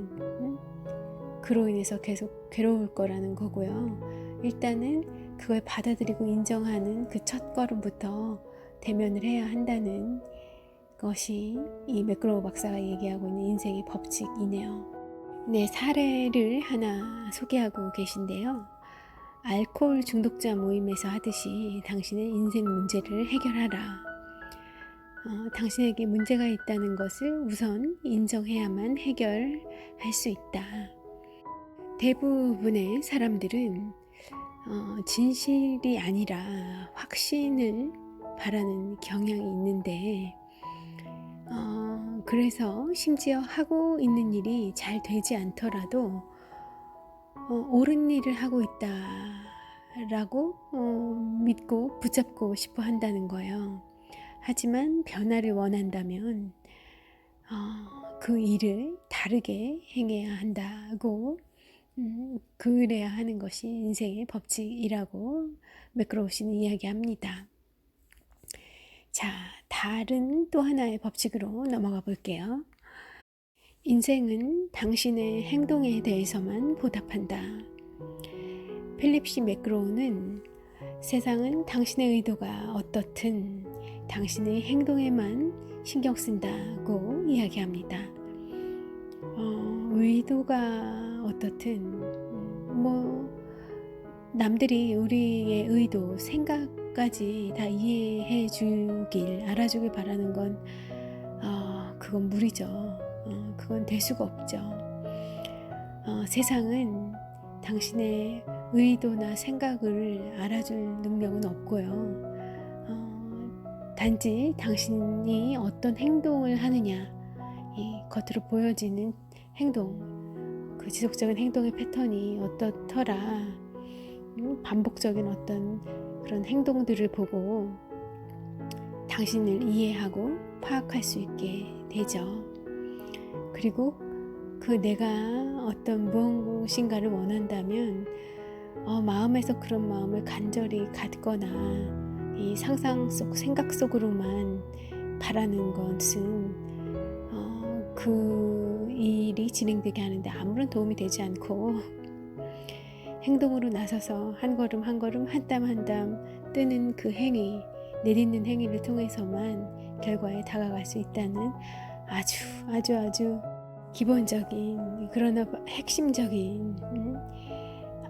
그로 인해서 계속 괴로울 거라는 거고요. 일단은 그걸 받아들이고 인정하는 그 첫 걸음부터 대면을 해야 한다는 것이 이 매크로우 박사가 얘기하고 있는 인생의 법칙이네요. 네, 사례를 하나 소개하고 계신데요. 알코올 중독자 모임에서 하듯이 당신의 인생 문제를 해결하라. 당신에게 문제가 있다는 것을 우선 인정해야만 해결할 수 있다. 대부분의 사람들은 진실이 아니라 확신을 바라는 경향이 있는데, 그래서 심지어 하고 있는 일이 잘 되지 않더라도 옳은 일을 하고 있다라고 믿고 붙잡고 싶어 한다는 거예요. 하지만 변화를 원한다면 그 일을 다르게 행해야 한다고, 그래야 하는 것이 인생의 법칙이라고 매크로우 씨는 이야기합니다. 자, 다른 또 하나의 법칙으로 넘어가 볼게요. 인생은 당신의 행동에 대해서만 보답한다. 필립 C. 매크로우는 세상은 당신의 의도가 어떻든 당신의 행동에만 신경 쓴다고 이야기합니다. 의도가 어떻든 남들이 우리의 의도, 생각까지 다 이해해 주길, 알아주길 바라는 건 그건 무리죠. 그건 될 수가 없죠. 세상은 당신의 의도나 생각을 알아줄 능력은 없고요. 단지 당신이 어떤 행동을 하느냐, 이 겉으로 보여지는 행동, 그 지속적인 행동의 패턴이 어떻더라, 반복적인 어떤 그런 행동들을 보고 당신을 이해하고 파악할 수 있게 되죠. 그리고 그 내가 어떤 무엇인가를 원한다면 마음에서 그런 마음을 간절히 갖거나 이 상상 속, 생각 속으로만 바라는 것은 그 일이 진행되게 하는데 아무런 도움이 되지 않고 행동으로 나서서 한 걸음 한 걸음 한 땀 한 땀 뜨는 그 행위, 내딛는 행위를 통해서만 결과에 다가갈 수 있다는 아주 기본적인, 그러나 핵심적인,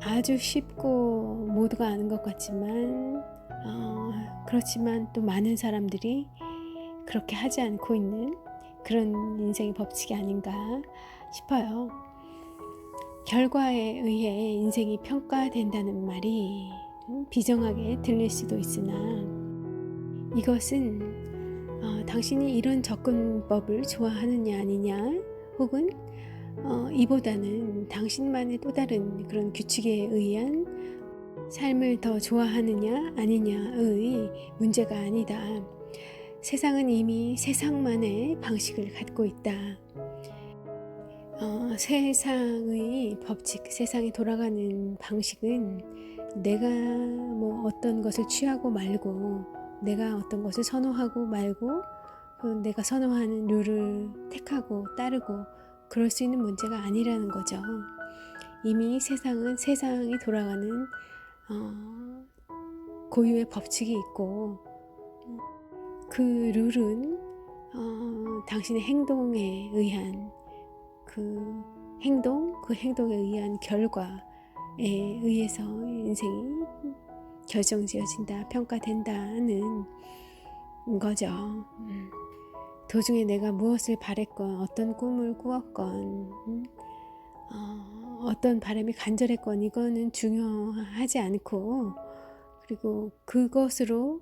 아주 쉽고 모두가 아는 것 같지만 그렇지만 또 많은 사람들이 그렇게 하지 않고 있는 그런 인생의 법칙이 아닌가 싶어요. 결과에 의해 인생이 평가된다는 말이 비정하게 들릴 수도 있으나 이것은 당신이 이런 접근법을 좋아하느냐 아니냐, 혹은 이보다는 당신만의 또 다른 그런 규칙에 의한 삶을 더 좋아하느냐 아니냐의 문제가 아니다. 세상은 이미 세상만의 방식을 갖고 있다. 세상의 법칙, 세상이 돌아가는 방식은 내가 뭐 어떤 것을 취하고 말고, 내가 어떤 것을 선호하고 말고, 내가 선호하는 룰을 택하고 따르고 그럴 수 있는 문제가 아니라는 거죠. 이미 세상은 세상이 돌아가는 고유의 법칙이 있고, 그 룰은 당신의 행동에 의한 그 행동에 의한 결과에 의해서 인생이 결정지어진다, 평가된다는 거죠. 도중에 내가 무엇을 바랬건, 어떤 꿈을 꾸었건, 어떤 바람이 간절했건 이거는 중요하지 않고, 그리고 그것으로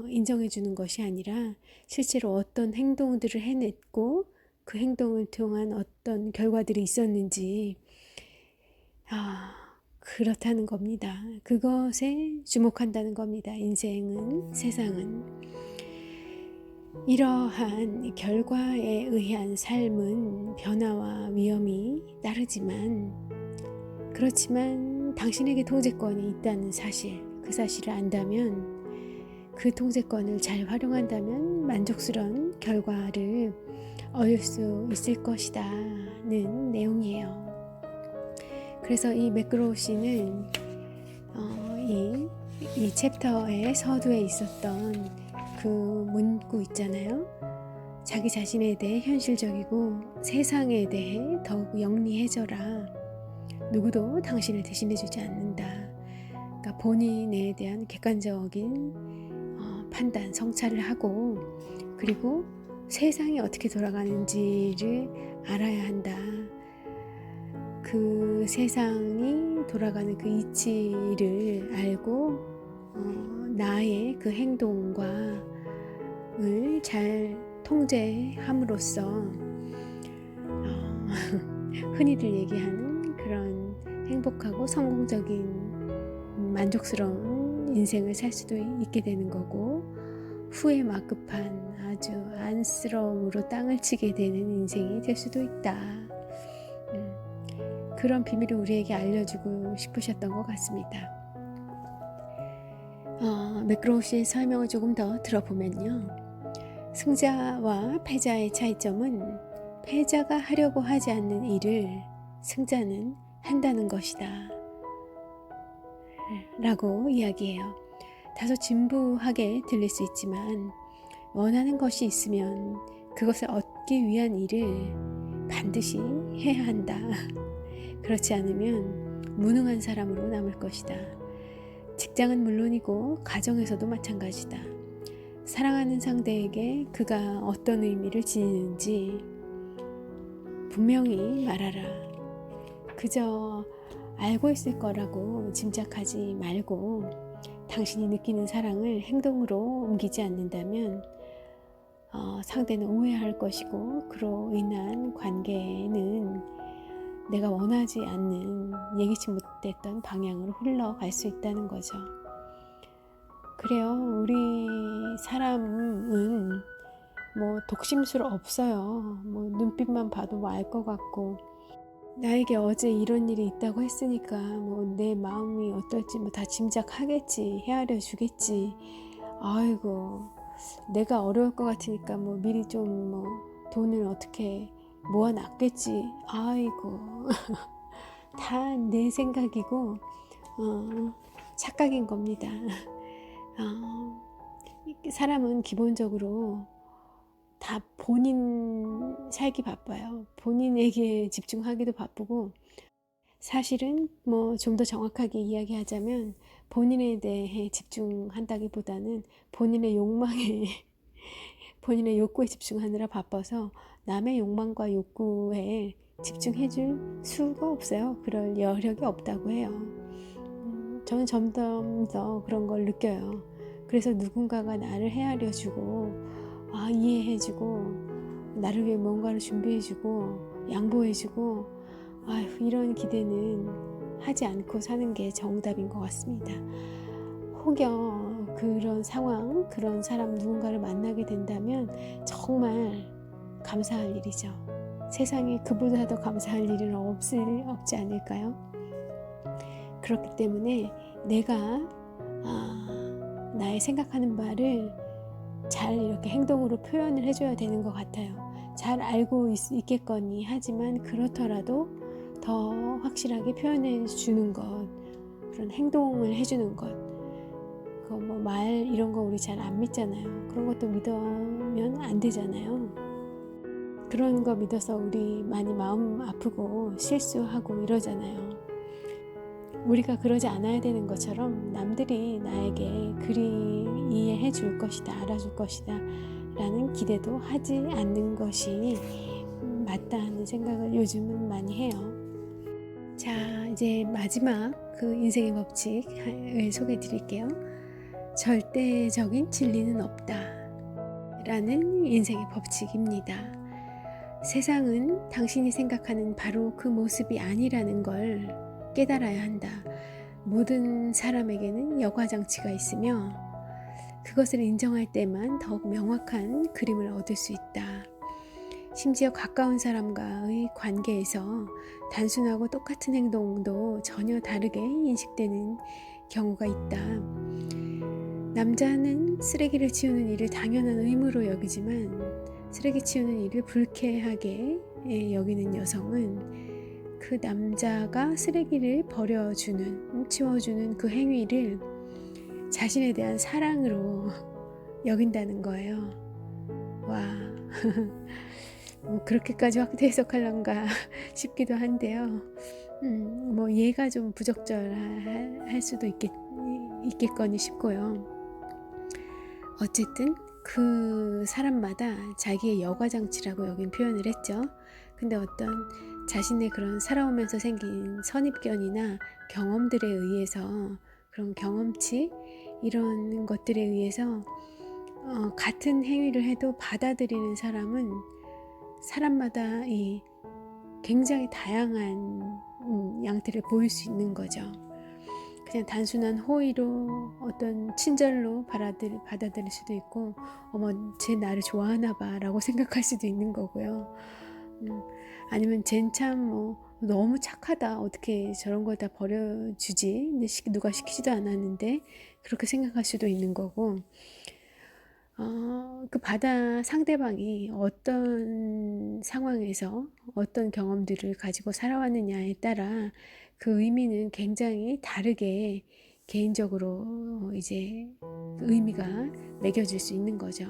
인정해 주는 것이 아니라 실제로 어떤 행동들을 해냈고 그 행동을 통한 어떤 결과들이 있었는지 그렇다는 겁니다. 그것에 주목한다는 겁니다. 인생은, 세상은. 이러한 결과에 의한 삶은 변화와 위험이 따르지만, 그렇지만 당신에게 통제권이 있다는 사실, 그 사실을 안다면, 그 통제권을 잘 활용한다면 만족스러운 결과를 얻을 수 있을 것이다는 내용이에요. 그래서 이 맥그로우 씨는 이 챕터의 서두에 있었던 그 문구 있잖아요. 자기 자신에 대해 현실적이고 세상에 대해 더욱 영리해져라. 누구도 당신을 대신해주지 않는다. 그러니까 본인에 대한 객관적인 판단, 성찰을 하고, 그리고 세상이 어떻게 돌아가는지를 알아야 한다. 그 세상이 돌아가는 그 이치를 알고 나의 그 행동과를 잘 통제함으로써 흔히들 얘기하는 그런 행복하고 성공적인 만족스러운 인생을 살 수도 있게 되는 거고, 후회 막급한 아주 안쓰러움으로 땅을 치게 되는 인생이 될 수도 있다. 그런 비밀을 우리에게 알려주고 싶으셨던 것 같습니다. 맥그로우 씨의 설명을 조금 더 들어보면요. 승자와 패자의 차이점은 패자가 하려고 하지 않는 일을 승자는 한다는 것이다 라고 이야기해요. 다소 진부하게 들릴 수 있지만 원하는 것이 있으면 그것을 얻기 위한 일을 반드시 해야 한다. 그렇지 않으면 무능한 사람으로 남을 것이다. 직장은 물론이고 가정에서도 마찬가지다. 사랑하는 상대에게 그가 어떤 의미를 지니는지 분명히 말하라. 그저 알고 있을 거라고 짐작하지 말고 당신이 느끼는 사랑을 행동으로 옮기지 않는다면 상대는 오해할 것이고, 그로 인한 관계는 내가 원하지 않는, 예기치 못했던 방향으로 흘러갈 수 있다는 거죠. 그래요. 우리 사람은 뭐 독심술 없어요. 뭐 눈빛만 봐도 뭐 알 것 같고, 나에게 어제 이런 일이 있다고 했으니까 뭐 내 마음이 어떨지 뭐 다 짐작하겠지, 헤아려 주겠지. 아이고, 내가 어려울 것 같으니까 뭐 미리 좀 뭐 돈을 어떻게 모아놨겠지. 아이고 다 내 생각이고 착각인 겁니다. 사람은 기본적으로 다 본인 살기 바빠요. 본인에게 집중하기도 바쁘고, 사실은 뭐 좀 더 정확하게 이야기하자면 본인에 대해 집중한다기보다는 본인의 욕망에 본인의 욕구에 집중하느라 바빠서 남의 욕망과 욕구에 집중해 줄 수가 없어요. 그럴 여력이 없다고 해요. 저는 점점 더 그런 걸 느껴요. 그래서 누군가가 나를 헤아려 주고 이해해 주고 나를 위해 뭔가를 준비해 주고 양보해 주고 이런 기대는 하지 않고 사는 게 정답인 것 같습니다. 혹여 그런 상황, 그런 사람 누군가를 만나게 된다면 정말 감사할 일이죠. 세상에 그보다 더 감사할 일은 없지 않을까요? 그렇기 때문에 내가 나의 생각하는 바를 잘 이렇게 행동으로 표현을 해줘야 되는 것 같아요. 잘 알고 있겠거니 하지만 그렇더라도 더 확실하게 표현해 주는 것, 그런 행동을 해주는 것, 뭐 말 이런 거 우리 잘 안 믿잖아요. 그런 것도 믿으면 안 되잖아요. 그런 거 믿어서 우리 많이 마음 아프고 실수하고 이러잖아요. 우리가 그러지 않아야 되는 것처럼 남들이 나에게 그리 이해해 줄 것이다, 알아줄 것이다 라는 기대도 하지 않는 것이 맞다 하는 생각을 요즘은 많이 해요. 자, 이제 마지막 그 인생의 법칙을 소개해 드릴게요. 절대적인 진리는 없다 라는 인생의 법칙입니다. 세상은 당신이 생각하는 바로 그 모습이 아니라는 걸 깨달아야 한다. 모든 사람에게는 여과장치가 있으며 그것을 인정할 때만 더욱 명확한 그림을 얻을 수 있다. 심지어 가까운 사람과의 관계에서 단순하고 똑같은 행동도 전혀 다르게 인식되는 경우가 있다. 남자는 쓰레기를 치우는 일을 당연한 의무로 여기지만 쓰레기 치우는 일을 불쾌하게 여기는 여성은 그 남자가 쓰레기를 버려주는, 치워주는 그 행위를 자신에 대한 사랑으로 여긴다는 거예요. 와, 뭐 그렇게까지 확대 해석하려는가 싶기도 한데요. 뭐 얘가 좀 부적절할 수도 있겠거니 싶고요. 어쨌든 그 사람마다 자기의 여과장치라고 여긴 표현을 했죠. 근데 어떤 자신의 그런 살아오면서 생긴 선입견이나 경험들에 의해서, 그런 경험치 이런 것들에 의해서 같은 행위를 해도 받아들이는 사람은 사람마다 굉장히 다양한 양태를 보일 수 있는 거죠. 그냥 단순한 호의로 어떤 친절로 받아들일 수도 있고 쟤 나를 좋아하나 봐 라고 생각할 수도 있는 거고요. 아니면 쟨 참 너무 착하다, 어떻게 저런 걸 다 버려주지, 근데 누가 시키지도 않았는데 그렇게 생각할 수도 있는 거고, 그 상대방이 어떤 상황에서 어떤 경험들을 가지고 살아왔느냐에 따라 그 의미는 굉장히 다르게 개인적으로 이제 의미가 매겨질 수 있는 거죠.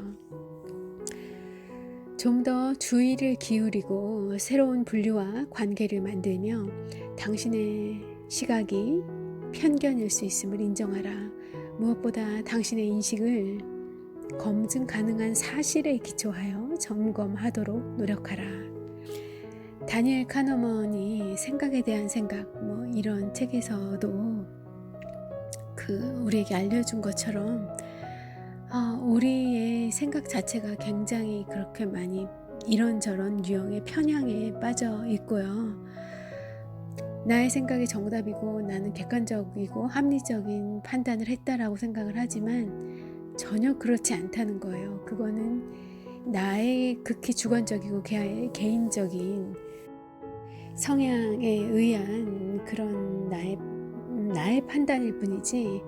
좀 더 주의를 기울이고 새로운 분류와 관계를 만들며 당신의 시각이 편견일 수 있음을 인정하라. 무엇보다 당신의 인식을 검증 가능한 사실에 기초하여 점검하도록 노력하라. 다니엘 카너먼이 생각에 대한 생각 이런 책에서도 우리에게 알려준 것처럼 우리의 생각 자체가 굉장히 그렇게 많이 이런저런 유형의 편향에 빠져 있고요. 나의 생각이 정답이고 나는 객관적이고 합리적인 판단을 했다라고 생각을 하지만 전혀 그렇지 않다는 거예요. 그거는 나의 극히 주관적이고 개인적인 성향에 의한 그런 나의 판단일 뿐이지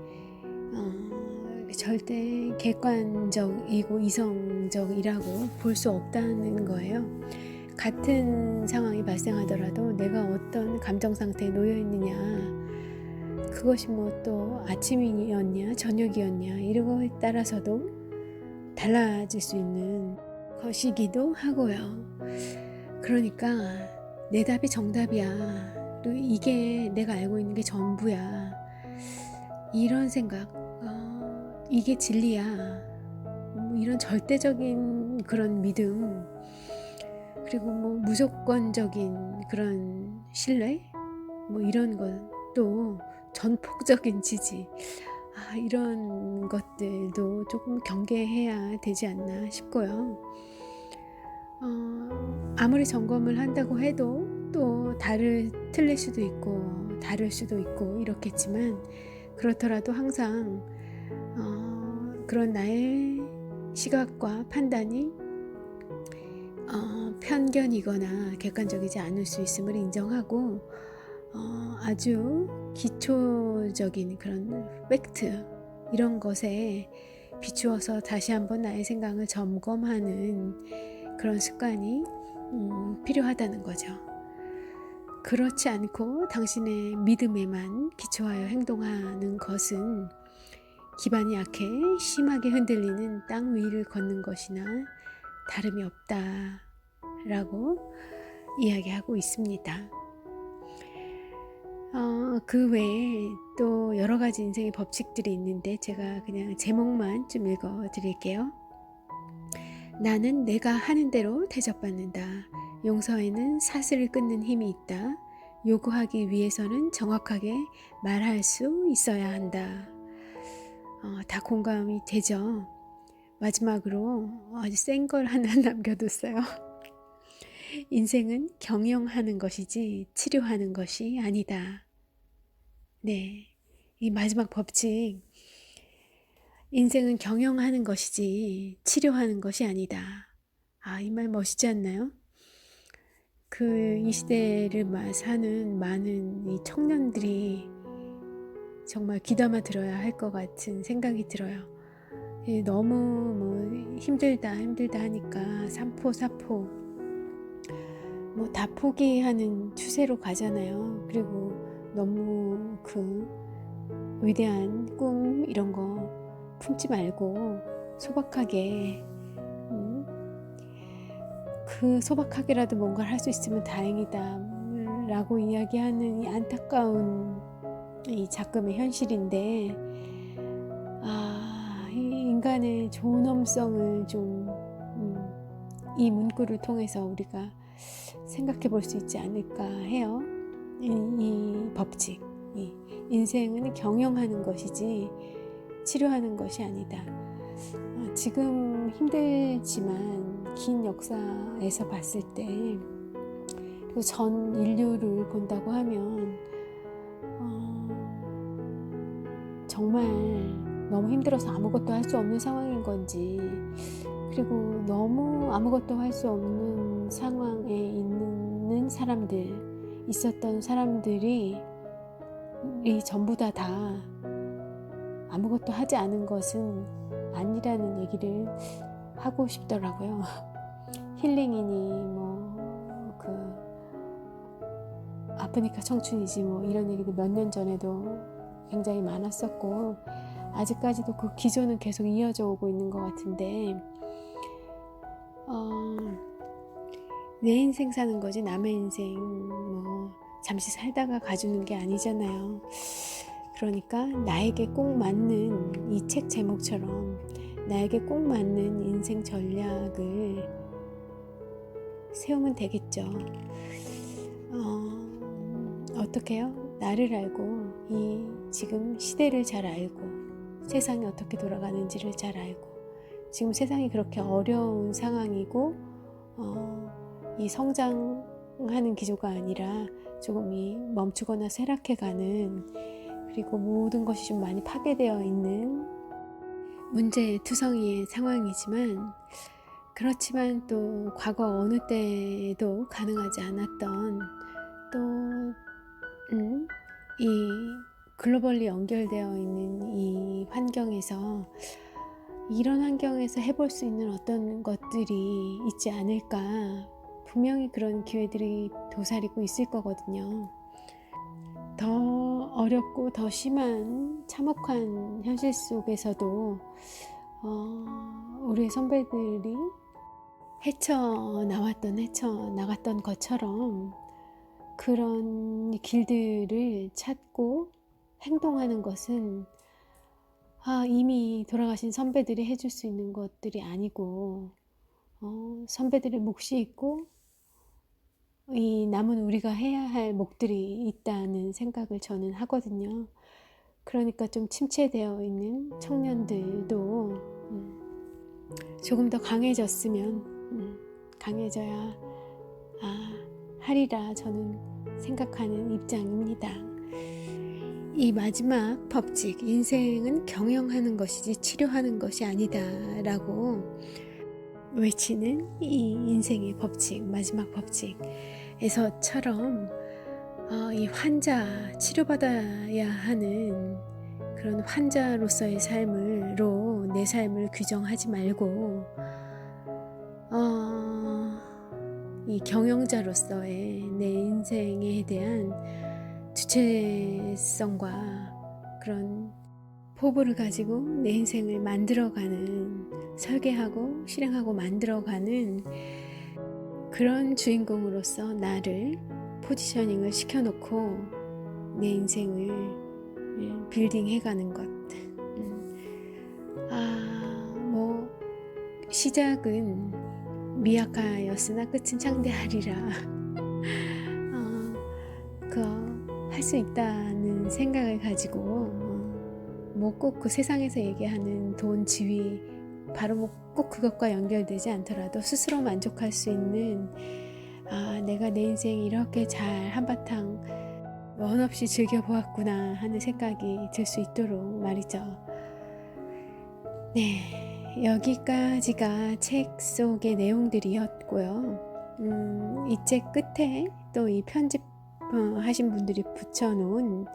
절대 객관적이고 이성적이라고 볼 수 없다는 거예요. 같은 상황이 발생하더라도 내가 어떤 감정 상태에 놓여 있느냐, 그것이 뭐 또 아침이었냐 저녁이었냐 이런 거에 따라서도 달라질 수 있는 것이기도 하고요. 그러니까 내 답이 정답이야, 또 이게 내가 알고 있는 게 전부야, 이런 생각, 이게 진리야, 뭐 이런 절대적인 그런 믿음, 그리고 뭐 무조건적인 그런 신뢰, 뭐 이런 것도 전폭적인 지지, 이런 것들도 조금 경계해야 되지 않나 싶고요. 아무리 점검을 한다고 해도 또 틀릴 수도 있고 다를 수도 있고 이렇겠지만, 그렇더라도 항상 그런 나의 시각과 판단이 편견이거나 객관적이지 않을 수 있음을 인정하고, 아주 기초적인 그런 팩트, 이런 것에 비추어서 다시 한번 나의 생각을 점검하는 그런 습관이 필요하다는 거죠. 그렇지 않고 당신의 믿음에만 기초하여 행동하는 것은 기반이 약해 심하게 흔들리는 땅 위를 걷는 것이나 다름이 없다라고 이야기하고 있습니다. 그 외에 또 여러 가지 인생의 법칙들이 있는데 제가 그냥 제목만 좀 읽어 드릴게요. 나는 내가 하는 대로 대접받는다. 용서에는 사슬을 끊는 힘이 있다. 요구하기 위해서는 정확하게 말할 수 있어야 한다. 다 공감이 되죠? 마지막으로 아주 센 걸 하나 남겨뒀어요. 인생은 경영하는 것이지 치료하는 것이 아니다. 네, 이 마지막 법칙, 인생은 경영하는 것이지 치료하는 것이 아니다. 이 말 멋있지 않나요? 이 시대를 사는 많은 이 청년들이 정말 귀담아 들어야 할 것 같은 생각이 들어요. 너무 뭐 힘들다 하니까 삼포사포 뭐 다 포기하는 추세로 가잖아요. 그리고 너무 그 위대한 꿈 이런 거 품지 말고 소박하게, 그 소박하게라도 뭔가를 할 수 있으면 다행이다 라고 이야기하는 이 안타까운 이 작금의 현실인데, 이 인간의 존엄성을 좀 이 문구를 통해서 우리가 생각해 볼 수 있지 않을까 해요. 이 법칙, 인생은 경영하는 것이지 치료하는 것이 아니다. 지금 힘들지만 긴 역사에서 봤을 때, 그리고 전 인류를 본다고 하면 정말 너무 힘들어서 아무것도 할 수 없는 상황인 건지, 그리고 너무 아무것도 할 수 없는 상황에 있었던 사람들이 전부 다 아무것도 하지 않은 것은 아니라는 얘기를 하고 싶더라고요. 힐링이니 아프니까 청춘이지 이런 얘기도 몇 년 전에도 굉장히 많았었고, 아직까지도 그 기조는 계속 이어져 오고 있는 것 같은데, 내 인생 사는 거지 남의 인생 잠시 살다가 가주는 게 아니잖아요. 그러니까 나에게 꼭 맞는, 이 책 제목처럼 나에게 꼭 맞는 인생 전략을 세우면 되겠죠. 어떻게 해요? 나를 알고 이 지금 시대를 잘 알고 세상이 어떻게 돌아가는지를 잘 알고, 지금 세상이 그렇게 어려운 상황이고 이 성장하는 기조가 아니라 조금 멈추거나 쇠락해가는, 그리고 모든 것이 좀 많이 파괴되어 있는 문제투성이의 상황이지만, 그렇지만 또 과거 어느 때에도 가능하지 않았던, 또 이 글로벌리 연결되어 있는 이 환경에서, 이런 환경에서 해볼 수 있는 어떤 것들이 있지 않을까, 분명히 그런 기회들이 도사리고 있을 거거든요. 더 어렵고 더 심한 참혹한 현실 속에서도 우리 선배들이 헤쳐나갔던 것처럼 그런 길들을 찾고 행동하는 것은 이미 돌아가신 선배들이 해줄 수 있는 것들이 아니고 선배들의 몫이 있고 이 남은 우리가 해야 할 몫들이 있다는 생각을 저는 하거든요. 그러니까 좀 침체되어 있는 청년들도 조금 더 강해졌으면 강해져야 하리라 저는 생각하는 입장입니다. 이 마지막 법칙, 인생은 경영하는 것이지 치료하는 것이 아니다 라고 외치는 이 인생의 법칙, 마지막 법칙에서처럼 이 환자, 치료받아야 하는 그런 환자로서의 삶으로 내 삶을 규정하지 말고 이 경영자로서의 내 인생에 대한 주체성과 그런 포부를 가지고 내 인생을 만들어가는, 설계하고 실행하고 만들어가는 그런 주인공으로서 나를 포지셔닝을 시켜놓고 내 인생을 빌딩해가는 것. 뭐 시작은 미약하였으나 끝은 창대하리라. 할 수 있다는 생각을 가지고 뭐 꼭 그 세상에서 얘기하는 돈, 지위 바로 뭐 꼭 그것과 연결되지 않더라도 스스로 만족할 수 있는 내가 내 인생 이렇게 잘 한바탕 원 없이 즐겨보았구나 하는 생각이 들 수 있도록 말이죠. 네, 여기까지가 책 속의 내용들이었고요. 이 책 끝에 또 이 편집 하신 분들이 붙여놓은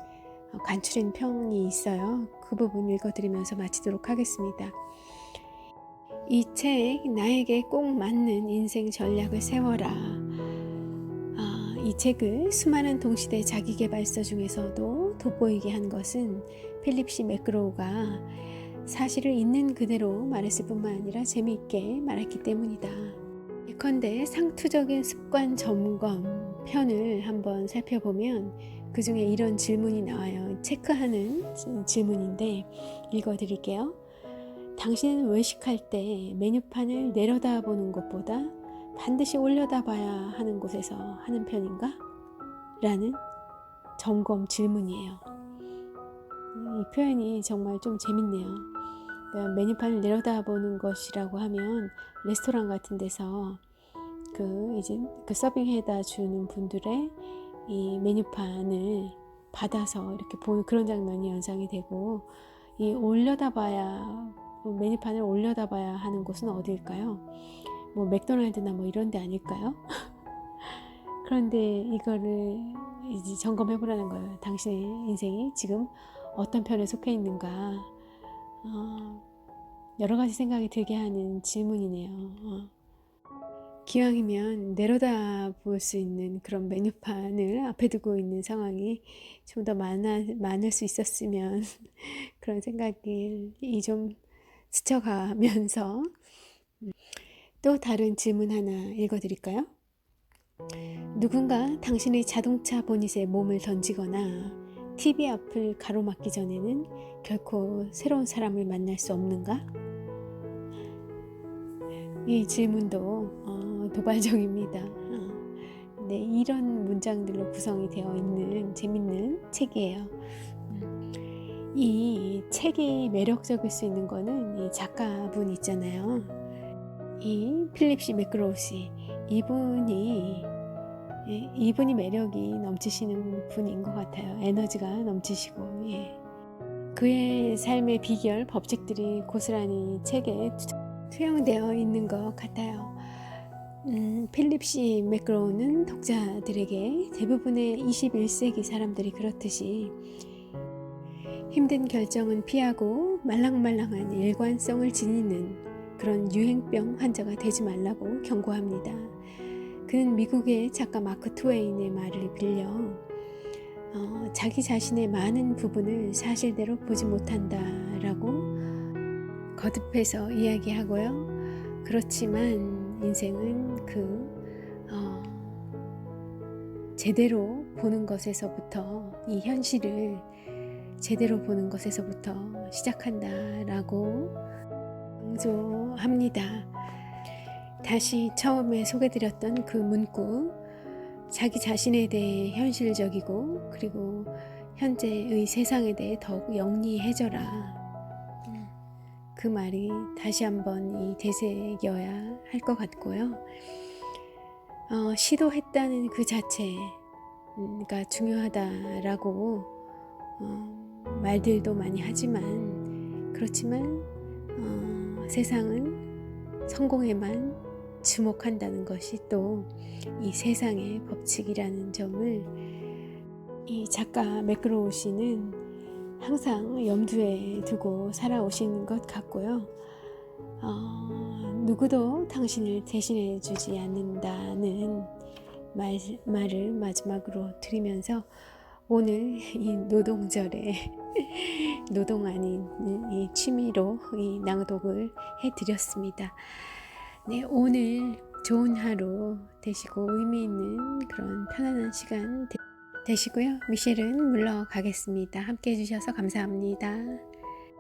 간추린 평이 있어요. 그 부분 읽어드리면서 마치도록 하겠습니다. 이 책 나에게 꼭 맞는 인생 전략을 세워라. 이 책을 수많은 동시대 자기계발서 중에서도 돋보이게 한 것은 필립 C. 맥그로우가 사실을 있는 그대로 말했을 뿐만 아니라 재미있게 말했기 때문이다. 예컨대 상투적인 습관 점검 편을 한번 살펴보면 그 중에 이런 질문이 나와요. 체크하는 질문인데 읽어드릴게요. 당신은 외식할 때 메뉴판을 내려다보는 것보다 반드시 올려다봐야 하는 곳에서 하는 편인가? 라는 점검 질문이에요. 이 표현이 정말 좀 재밌네요. 그러니까 메뉴판을 내려다보는 것이라고 하면 레스토랑 같은 데서 그 서빙해다 주는 분들의 이 메뉴판을 받아서 이렇게 보는 그런 장면이 연상이 되고, 이 메뉴판을 올려다봐야 하는 곳은 어디일까요? 뭐 맥도날드나 뭐 이런 데 아닐까요? 그런데 이거를 이제 점검해 보라는 거예요. 당신의 인생이 지금 어떤 편에 속해 있는가, 여러 가지 생각이 들게 하는 질문이네요. 기왕이면 내려다볼 수 있는 그런 메뉴판을 앞에 두고 있는 상황이 좀 더 많을 수 있었으면 그런 생각이 좀 스쳐가면서 또 다른 질문 하나 읽어드릴까요? 누군가 당신의 자동차 보닛에 몸을 던지거나 TV 앞을 가로막기 전에는 결코 새로운 사람을 만날 수 없는가? 이 질문도 도발적입니다. 네, 이런 문장들로 구성이 되어 있는 재밌는 책이에요. 이 책이 매력적일 수 있는 거는 이 작가분 있잖아요. 이 필립 C. 맥그로우 씨, 이분이 매력이 넘치시는 분인 것 같아요. 에너지가 넘치시고, 그의 삶의 비결, 법칙들이 고스란히 책에 투영되어 있는 것 같아요. 필립 C. 맥그로우는 독자들에게 대부분의 21세기 사람들이 그렇듯이 힘든 결정은 피하고 말랑말랑한 일관성을 지니는 그런 유행병 환자가 되지 말라고 경고합니다. 그는 미국의 작가 마크 트웨인의 말을 빌려 자기 자신의 많은 부분을 사실대로 보지 못한다라고 거듭해서 이야기하고요. 그렇지만 인생은 제대로 보는 것에서부터, 이 현실을 제대로 보는 것에서부터 시작한다라고 강조합니다. 다시 처음에 소개드렸던 그 문구, 자기 자신에 대해 현실적이고 그리고 현재의 세상에 대해 더욱 영리해져라. 그 말이 다시 한번 되새겨야 할 것 같고요. 시도했다는 그 자체가 중요하다라고 말들도 많이 하지만, 그렇지만 세상은 성공에만 주목한다는 것이 또 이 세상의 법칙이라는 점을 이 작가 맥그로우 씨는 항상 염두에 두고 살아오신 것 같고요. 누구도 당신을 대신해 주지 않는다는 말을 마지막으로 드리면서 오늘 이 노동절에 노동 아닌 이 취미로 이 낭독을 해드렸습니다. 네, 오늘 좋은 하루 되시고 의미 있는 그런 편안한 시간 되시고요. 미셸은 물러가겠습니다. 함께 해주셔서 감사합니다.